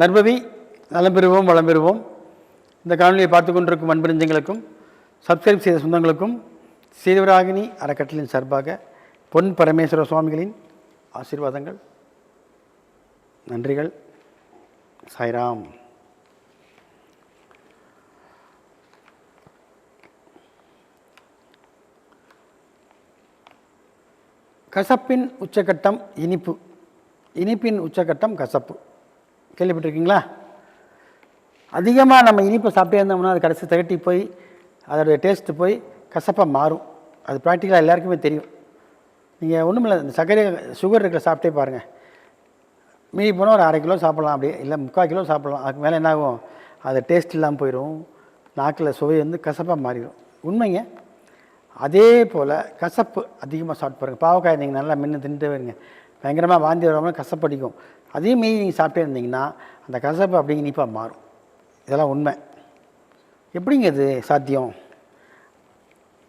நற்பவி நலம் பெறுவோம் வளம் பெறுவோம். இந்த காணொலியை பார்த்து கொண்டிருக்கும் அன்பறிஞ்சங்களுக்கும் சப்ஸ்கிரைப் செய்த சொந்தங்களுக்கும் சீதவராகினி அறக்கட்டளையின் சார்பாக பொன் பரமேஸ்வர சுவாமிகளின் ஆசீர்வாதங்கள், நன்றிகள். சாய்ராம். கசப்பின் உச்சக்கட்டம் இனிப்பு, இனிப்பின் உச்சக்கட்டம் கசப்பு. கேள்விப்பட்டிருக்கீங்களா? அதிகமாக நம்ம இனிப்பை சாப்பிட்டே இருந்தோம்னா அது கடைசி திகட்டி போய் அதோடைய டேஸ்ட்டு போய் கசப்பாக மாறும். அது ப்ராக்டிக்கலாக எல்லாருக்குமே தெரியும். நீங்கள் ஒன்றும் இல்லை, இந்த சர்க்கரை சுகர் இருக்கிற சாப்பிட்டே பாருங்கள். மீறி போனால் ஒரு 1/2 கிலோ சாப்பிட்லாம், அப்படியே இல்லை 3/4 கிலோ சாப்பிட்லாம். அதுக்கு மேலே என்னாகும், அது டேஸ்ட் இல்லாமல் போயிடும், நாக்கில் சுவை வந்து கசப்பாக மாறிடும். உண்மைங்க. அதே போல் கசப்பு அதிகமாக சாப்பிட்டு பாருங்கள். பாவக்காய் நீங்கள் நல்லா மென்று தின்ட்டு வருங்க, பயங்கரமாக வாந்தி வராமல் கசப்பு அடிக்கும். அதே மீறி நீங்கள் சாப்பிட்டே இருந்தீங்கன்னா அந்த கசப்பு அப்படிங்க இனிப்பாக மாறும். இதெல்லாம் உண்மை. எப்படிங்க இது சாத்தியம்?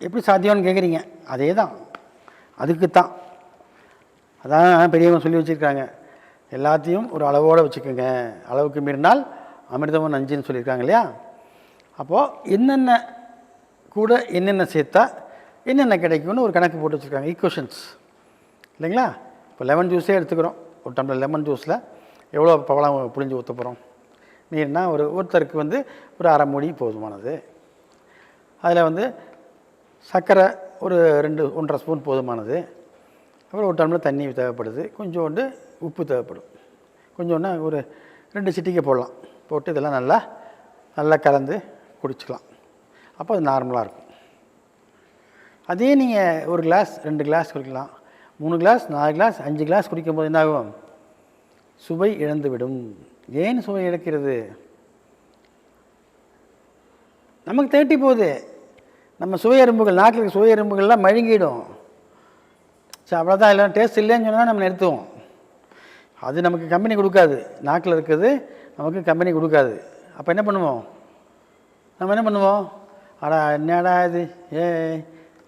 எப்படி சாத்தியம்னு கேட்குறீங்க? அதே தான், அதுக்கு தான். அதான் பெரியவங்க சொல்லி வச்சுருக்காங்க, எல்லாத்தையும் ஒரு அளவோடு வச்சுக்கோங்க, அளவுக்கு மீறினால் அமிர்தமும் நஞ்சுன்னு சொல்லியிருக்காங்க இல்லையா? அப்போது என்னென்ன கூட என்னென்ன சேர்த்தா என்னென்ன கிடைக்கும்னு ஒரு கணக்கு போட்டு வச்சுருக்காங்க, ஈக்குவேஷன்ஸ் இல்லைங்களா? இப்போ லெமன் ஜூஸே எடுத்துக்கிறோம். ஒரு டம்ளர் லெமன் ஜூஸில் எவ்வளோ பழம் புழிஞ்சு ஊற்ற போகிறோம்? மீறினா ஒருத்தருக்கு வந்து ஒரு 1/2 மூடி போதுமானது. அதில் வந்து சர்க்கரை ஒரு 1.5 ஸ்பூன் போதுமானது. அப்புறம் ஒரு டம்ளர் தண்ணி தேவைப்படுது, கொஞ்சோண்டு உப்பு தேவைப்படும், கொஞ்சோன்னா ஒரு 2 சிட்டிக்கை போடலாம். போட்டு இதெல்லாம் நல்லா கலந்து குடிச்சிக்கலாம். அப்போ அது நார்மலாக இருக்கும். அதே நீங்கள் 1 கிளாஸ் 2 கிளாஸ் குடிக்கலாம், 3 கிளாஸ் 4 கிளாஸ் 5 கிளாஸ் குடிக்கும்போது என்னாகும்? சுவை இழந்துவிடும். ஏன் சுவை இழக்கிறது? நமக்கு தேட்டி போகுது. நம்ம சுவை எறும்புகள், நாட்டில் இருக்க சுவை எறும்புகள்லாம் மழுங்கிடும். சரி, அவ்வளோதான். இல்லை டேஸ்ட் இல்லைன்னு சொன்னால் நம்ம நிறுத்துவோம். அது நமக்கு கம்பெனி கொடுக்காது. நாக்கில் இருக்குது நமக்கு கம்பெனி கொடுக்காது. அப்போ என்ன பண்ணுவோம்? நம்ம என்ன பண்ணுவோம்? என்னடா இது,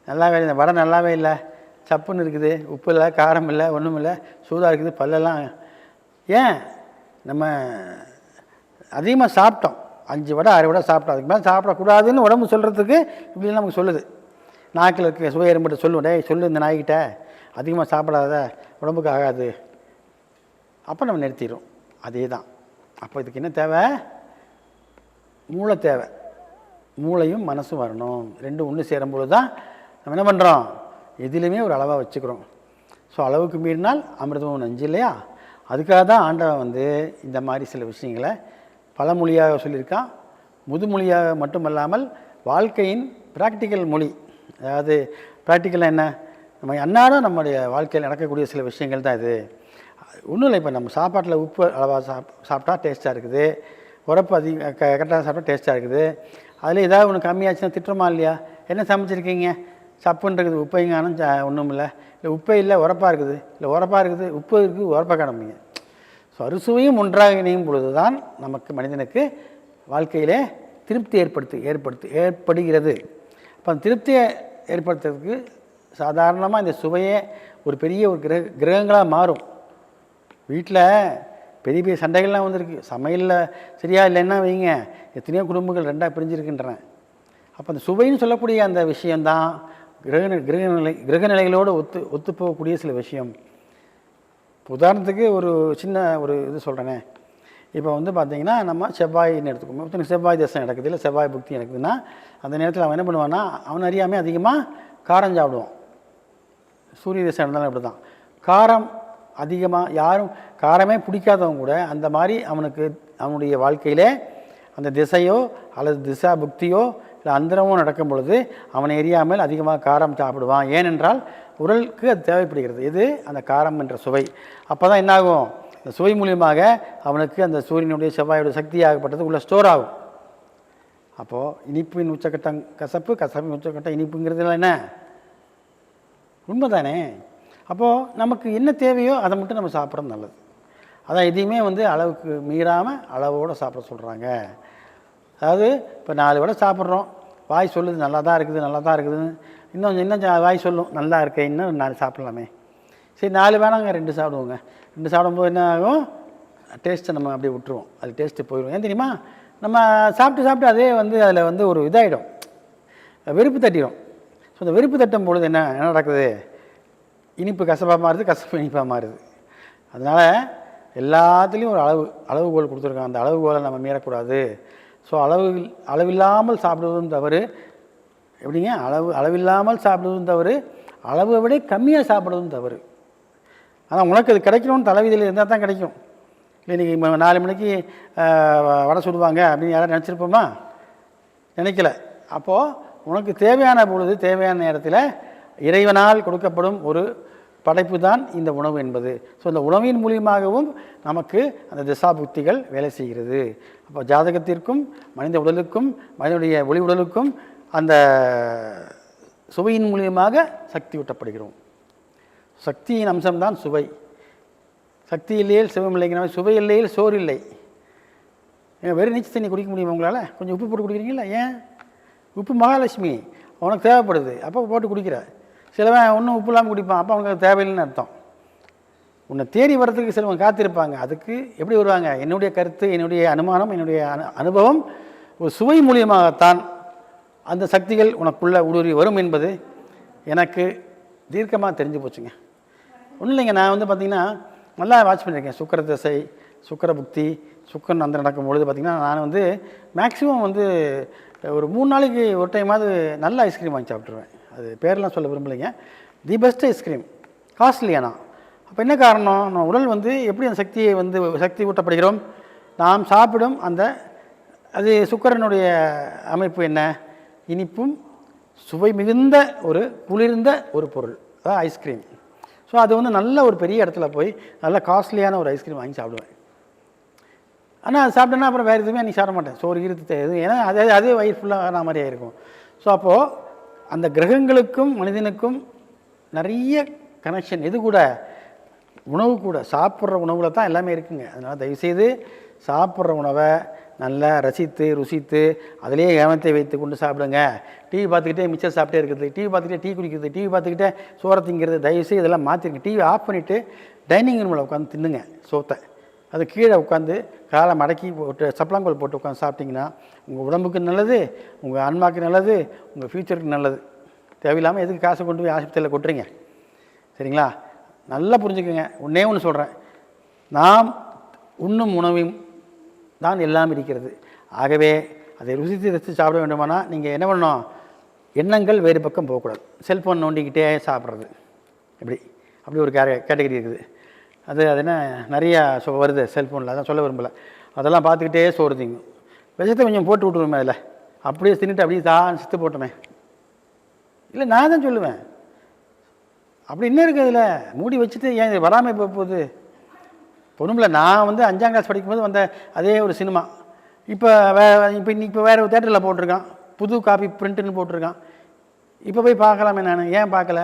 நல்லாவே இல்லை, வடை நல்லாவே இல்லை, சப்புன்னு இருக்குது, உப்பு இல்லை, காரம் இல்லை, ஒன்றும் இல்லை, சூடாக இருக்குது, பல்லெல்லாம். ஏன்? நம்ம அதிகமாக சாப்பிட்டோம். 5 வடை 6 வடை சாப்பிட்டோம். அதுக்கு மேலே சாப்பிடக்கூடாதுன்னு உடம்பு சொல்கிறதுக்கு இப்படிலாம் நமக்கு சொல்லுது. நாக்கில் இருக்க சுவை எறும்பிட்ட சொல்லுவோம், சொல்லு இந்த நாய்கிட்ட அதிகமாக சாப்பிடாத, உடம்புக்கு ஆகாது. அப்போ நம்ம நிறுத்திடும். அதே தான். அப்போ இதுக்கு என்ன தேவை? மூளை தேவை. மூளையும் மனசும் வரணும். 2 ஒன்று சேரும்பொழுது தான் நம்ம என்ன பண்ணுறோம்? எதிலுமே ஒரு அளவாக வச்சுக்கிறோம். ஸோ அளவுக்கு மீறினால் அமிர்தமும் நஞ்சு இல்லையா? அதுக்காக தான் ஆண்டவன் வந்து இந்த மாதிரி சில விஷயங்களை பழமொழியாக சொல்லியிருக்கான். முதுமொழியாக மட்டுமல்லாமல் வாழ்க்கையின் ப்ராக்டிக்கல் மொழி. அதாவது ப்ராக்டிக்கலாக என்ன? நம்ம அன்னாடம் நம்முடைய வாழ்க்கையில் நடக்கக்கூடிய சில விஷயங்கள் தான் இது. ஒன்றும் இல்லை, இப்போ நம்ம சாப்பாட்டில் உப்பு அளவாக சாப்பிட்டா டேஸ்ட்டாக இருக்குது, உரப்பு கரெக்டாக சாப்பிட்டா டேஸ்ட்டாக இருக்குது. அதில் ஏதாவது ஒன்று கம்மியாச்சுன்னா திட்டுறோமா இல்லையா? என்ன சமைச்சிருக்கீங்க? சப்புன்றது உப்பைங்கானும் ஒன்றும் இல்லை, உப்பே இல்லை உரப்பாக இருக்குது, இல்லை உரப்பாக இருக்குது உப்பு இருக்குது, உரப்பாக காணப்பீங்க. ஸோ அறுசுவையும் ஒன்றாக இணையும் பொழுது தான் நமக்கு மனிதனுக்கு வாழ்க்கையிலே திருப்தி ஏற்படுகிறது. அப்போ அந்த திருப்தியை ஏற்படுத்துறதுக்கு சாதாரணமாக இந்த சுவையே ஒரு பெரிய ஒரு கிரகங்களாக மாறும். வீட்டில் பெரிய பெரிய சண்டைகள்லாம் வந்திருக்கு. சமையலில் சரியா இல்லைன்னா வைங்க, எத்தனையோ குடும்பங்கள் 2ஆக பிரிஞ்சிருக்கின்றன. அப்போ அந்த சுவைன்னு சொல்லக்கூடிய அந்த விஷயந்தான் கிரகநிலைகளோடு ஒத்துப்போகக்கூடிய சில விஷயம். உதாரணத்துக்கு ஒரு சின்ன இது சொல்கிறேனே. இப்போ வந்து பார்த்திங்கன்னா நம்ம செவ்வாயின்னு எடுத்துக்கோங்க. ஒருத்தனுக்கு செவ்வாய் தசை நடக்குது, இல்லை செவ்வாய் புக்தி நடக்குதுன்னா அந்த நேரத்தில் அவன் என்ன பண்ணுவான்னா, அவன் அறியாமல் அதிகமாக காரம் சாப்பிடுவான். சூரிய தசை நடந்தாலும் அப்படி தான். காரம் அதிகமாக, யாரும் காரமே பிடிக்காதவங்க கூட அந்த மாதிரி அவனுடைய வாழ்க்கையில் அந்த திசையோ அல்லது திசா புக்தியோ இல்லை அந்தரமோ நடக்கும் பொழுது அவனை எரியாமல் அதிகமாக காரம் சாப்பிடுவான். ஏனென்றால் உடலுக்கு அது தேவைப்படுகிறது. இது அந்த காரம் என்ற சுவை. அப்போ தான் என்னாகும்? அந்த சுவை மூலியமாக அவனுக்கு அந்த சூரியனுடைய செவ்வாயுடைய சக்தியாகப்பட்டது உள்ள ஸ்டோர் ஆகும். அப்போது இனிப்பின் உச்சக்கட்டம் கசப்பு, கசப்பின் உச்சக்கட்டம் இனிப்புங்கிறதுலாம் என்ன? உண்மை தானே? அப்போது நமக்கு என்ன தேவையோ அதை மட்டும் நம்ம சாப்பிட்றது நல்லது. அதான் எதையுமே வந்து அளவுக்கு மீறாமல் அளவோடு சாப்பிட சொல்கிறாங்க. அதாவது இப்போ 4 வடை சாப்பிட்றோம், வாய் சொல்லுது நல்லா தான் இருக்குதுன்னு, இன்னும் வாய் சொல்லும் நல்லா இருக்கேன், இன்னும் 4 சாப்பிட்லாமே. சரி 4 வேணாங்க, 2 சாப்பிடுவோங்க. 2 சாப்பிடும்போது என்ன ஆகும்? டேஸ்ட்டை நம்ம அப்படியே விட்டுருவோம். அது டேஸ்ட்டு போயிடும். ஏன் தெரியுமா, நம்ம சாப்பிட்டு அதே வந்து அதில் வந்து ஒரு இதாகிடும், வெறுப்பு தட்டிடும். ஸோ அந்த வெறுப்பு தட்டும் பொழுது என்ன நடக்குது, இனிப்பு கசப்பாக மாறுது, கசப்பு இனிப்பாக மாறுது. அதனால் எல்லாத்துலேயும் ஒரு அளவுகோல் கொடுத்துருக்காங்க. அந்த அளவுகோலை நம்ம மீறக்கூடாது. ஸோ அளவில்லாமல் சாப்பிடுவதும் தவறு. எப்படிங்க, அளவில்லாமல் சாப்பிடுவதும் தவறு, அளவை விட கம்மியாக சாப்பிடுவதும் தவறு. ஆனால் உனக்கு அது கிடைக்கணும்னு தலைவிதியில் இருந்தால் தான் கிடைக்கும். இல்லை இன்றைக்கி 4 மணிக்கு வடை சுடுவாங்க அப்படின்னு யாரும் நினச்சிருப்போமா? நினைக்கல. அப்போது உனக்கு தேவையான பொழுது தேவையான நேரத்தில் இறைவனால் கொடுக்கப்படும் ஒரு படைப்பு தான் இந்த உணவு என்பது. ஸோ இந்த உணவின் மூலியமாகவும் நமக்கு அந்த திசா புக்திகள் வேலை செய்கிறது. அப்போ ஜாதகத்திற்கும் மனித உடலுக்கும் மனிதனுடைய ஒளி உடலுக்கும் அந்த சுவையின் மூலியமாக சக்தி ஊட்டப்படுகிறோம். சக்தியின் அம்சம்தான் சுவை. சக்தி இல்லையில் சிவம் இல்லைங்கிற மாதிரி சுவை இல்லையில் சோறு இல்லை. வெறும் நீச்சல் தண்ணி குடிக்க முடியுமா உங்களால்? கொஞ்சம் உப்பு போட்டு குடிக்கிறீங்களா? ஏன்? உப்பு மகாலட்சுமி, அவனுக்கு தேவைப்படுது, அப்போ போட்டு குடிக்கிற. சிலவன் ஒன்றும் உப்பு இல்லாமல் குடிப்பான், அப்போ அவனுக்கு தேவையில்லைன்னு அர்த்தம். உன்னை தேடி வர்றதுக்கு சிலவங்க காத்திருப்பாங்க. அதுக்கு எப்படி வருவாங்க? என்னுடைய கருத்து, என்னுடைய அனுமானம், என்னுடைய அனுபவம், ஒரு சுவை மூலியமாகத்தான் அந்த சக்திகள் உனக்குள்ளே ஊடுருவி வரும் என்பது எனக்கு தீர்க்கமாக தெரிஞ்சு போச்சுங்க. ஒன்றும் இல்லைங்க, நான் வந்து பார்த்திங்கன்னா நல்லா வாட்ச் பண்ணியிருக்கேன். சுக்கர திசை, சுக்கர புக்தி, சுக்கரன் அந்த நடக்கும்பொழுது பார்த்திங்கன்னா நான் வந்து மேக்ஸிமம் வந்து ஒரு 3 நாளைக்கு ஒரு டைமாவது நல்ல ஐஸ்கிரீம் வாங்கி சாப்பிட்ருவேன். அது பேரெலாம் சொல்ல விரும்பலைங்க. The best ice cream, காஸ்ட்லியானா. அப்போ என்ன காரணம், நம்ம உடல் வந்து எப்படி அந்த சக்தியை வந்து சக்தி ஊட்டப்படுகிறோம், நாம் சாப்பிடும் அந்த அது சுக்கரனுடைய அமைப்பு என்ன, இனிப்பும் சுவை மிகுந்த ஒரு குளிர்ந்த ஒரு பொருள், அதான் ஐஸ்கிரீம். ஸோ அது வந்து நல்ல ஒரு பெரிய இடத்துல போய் நல்ல காஸ்ட்லியான ஒரு ஐஸ்கிரீம் வாங்கி சாப்பிடுவேன். ஆனால் அது சாப்பிட்டேன்னா அப்புறம் வேறு எதுவுமே அன்றைக்கி சாப்பிட மாட்டேன். சோறு இருத்து எதுவும், ஏன்னா அதே வயிறு ஃபுல்லாக ஆன மாதிரியாக இருக்கும். ஸோ அப்போது அந்த கிரகங்களுக்கும் மனிதனுக்கும் நிறைய கனெக்ஷன். எது கூட, உணவு கூட. சாப்பிட்ற உணவில் தான் எல்லாமே இருக்குங்க. அதனால் தயவுசெய்து சாப்பிட்ற உணவை நல்லா ரசித்து ருசித்து அதிலே கவனத்தை வைத்து கொண்டு சாப்பிடுங்க. டிவி பார்த்துக்கிட்டே மிச்சர் சாப்பிட்டே இருக்குது, டிவி பார்த்துக்கிட்டே டீ குடிக்கிறது, டிவி பார்த்துக்கிட்டே சோறை திங்கிறது, தயவுசெய்து இதெல்லாம் மாற்றிருங்க. டிவி ஆஃப் பண்ணிவிட்டு டைனிங் ரூமில் உட்காந்து தின்னுங்க சோத்தை. அது கீழே உட்காந்து காலை மடக்கி போட்டு சப்பளாங்கோல் போட்டு உட்காந்து சாப்பிட்டிங்கன்னா உங்கள் உடம்புக்கு நல்லது, உங்கள் ஆன்மாவுக்கு நல்லது, உங்கள் ஃப்யூச்சருக்கு நல்லது. தேவையில்லாமல் எதுக்கு காசை கொண்டு போய் ஆஸ்பத்திரியில் கொட்டுறீங்க? சரிங்களா? நல்லா புரிஞ்சுக்கோங்க. ஒன்று சொல்கிறேன், நாம் உண்ணும் உணவையும் தான் எல்லாம் இருக்கிறது. ஆகவே அதை ரசித்து சாப்பிட வேண்டுமானால் நீங்கள் என்ன பண்ணணும், எண்ணங்கள் வேறு பக்கம் போகக்கூடாது. செல்ஃபோன் நோண்டிக்கிட்டே சாப்பிட்றது, அப்படி ஒரு கேட்டகரி இருக்குது. அது என்ன நிறையா வருது செல்ஃபோனில், அதான் சொல்ல விரும்பலை. அதெல்லாம் பார்த்துக்கிட்டே சோறு திங்கும். விஷத்தை கொஞ்சம் போட்டு விட்டுருவோமே அதில், அப்படியே தின்னுட்டு அப்படியே தான் சித்து போட்டோமே. இல்லை, நான் தான் சொல்லுவேன், அப்படி என்ன இருக்குது அதில், மூடி வச்சுட்டு ஏன் இது வராமல் போகுது? பொண்ணுமில்ல, நான் வந்து 5ஆம் கிளாஸ் படிக்கும்போது வந்த அதே ஒரு சினிமா இப்போ வேறு ஒரு தேட்டரில் போட்டிருக்கான், புது காப்பி பிரிண்ட்டுன்னு போட்டிருக்கான். இப்போ போய் பார்க்கலாமே, நான் ஏன் பார்க்கல?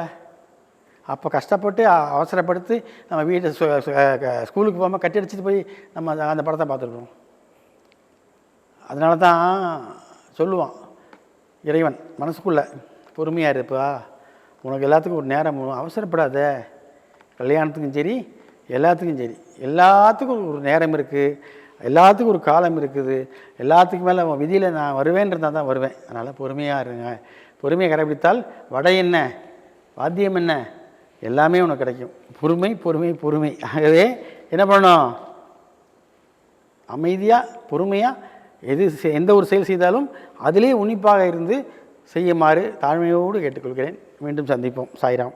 அப்போ கஷ்டப்பட்டு அவசரப்படுத்தி நம்ம வீட்டை ஸ்கூலுக்கு போகாமல் கட்டி அடிச்சுட்டு போய் நம்ம அந்த படத்தை பார்த்துருக்கோம். அதனால தான் சொல்லுவான் இறைவன் மனசுக்குள்ளே, பொறுமையாக இருப்பா, உனக்கு எல்லாத்துக்கும் ஒரு நேரம், அவசரப்படாத. கல்யாணத்துக்கும் சரி, எல்லாத்துக்கும் ஒரு நேரம் இருக்குது, எல்லாத்துக்கும் ஒரு காலம் இருக்குது. எல்லாத்துக்கும் மேலே விதியில் நான் வருவேன்றதால் தான் வருவேன். அதனால் பொறுமையாக இருங்க. பொறுமையை கடைபிடித்தால் வடை என்ன, வாத்தியம் என்ன, எல்லாமே உனக்கு கிடைக்கும். பொறுமை பொறுமை பொறுமை. ஆகவே என்ன பண்ணணும், அமைதியாக பொறுமையாக எந்த ஒரு செயல் செய்தாலும் அதிலே உன்னிப்பாக இருந்து செய்யுமாறு தாழ்மையோடு கேட்டுக்கொள்கிறேன். மீண்டும் சந்திப்போம். சாய்ராம்.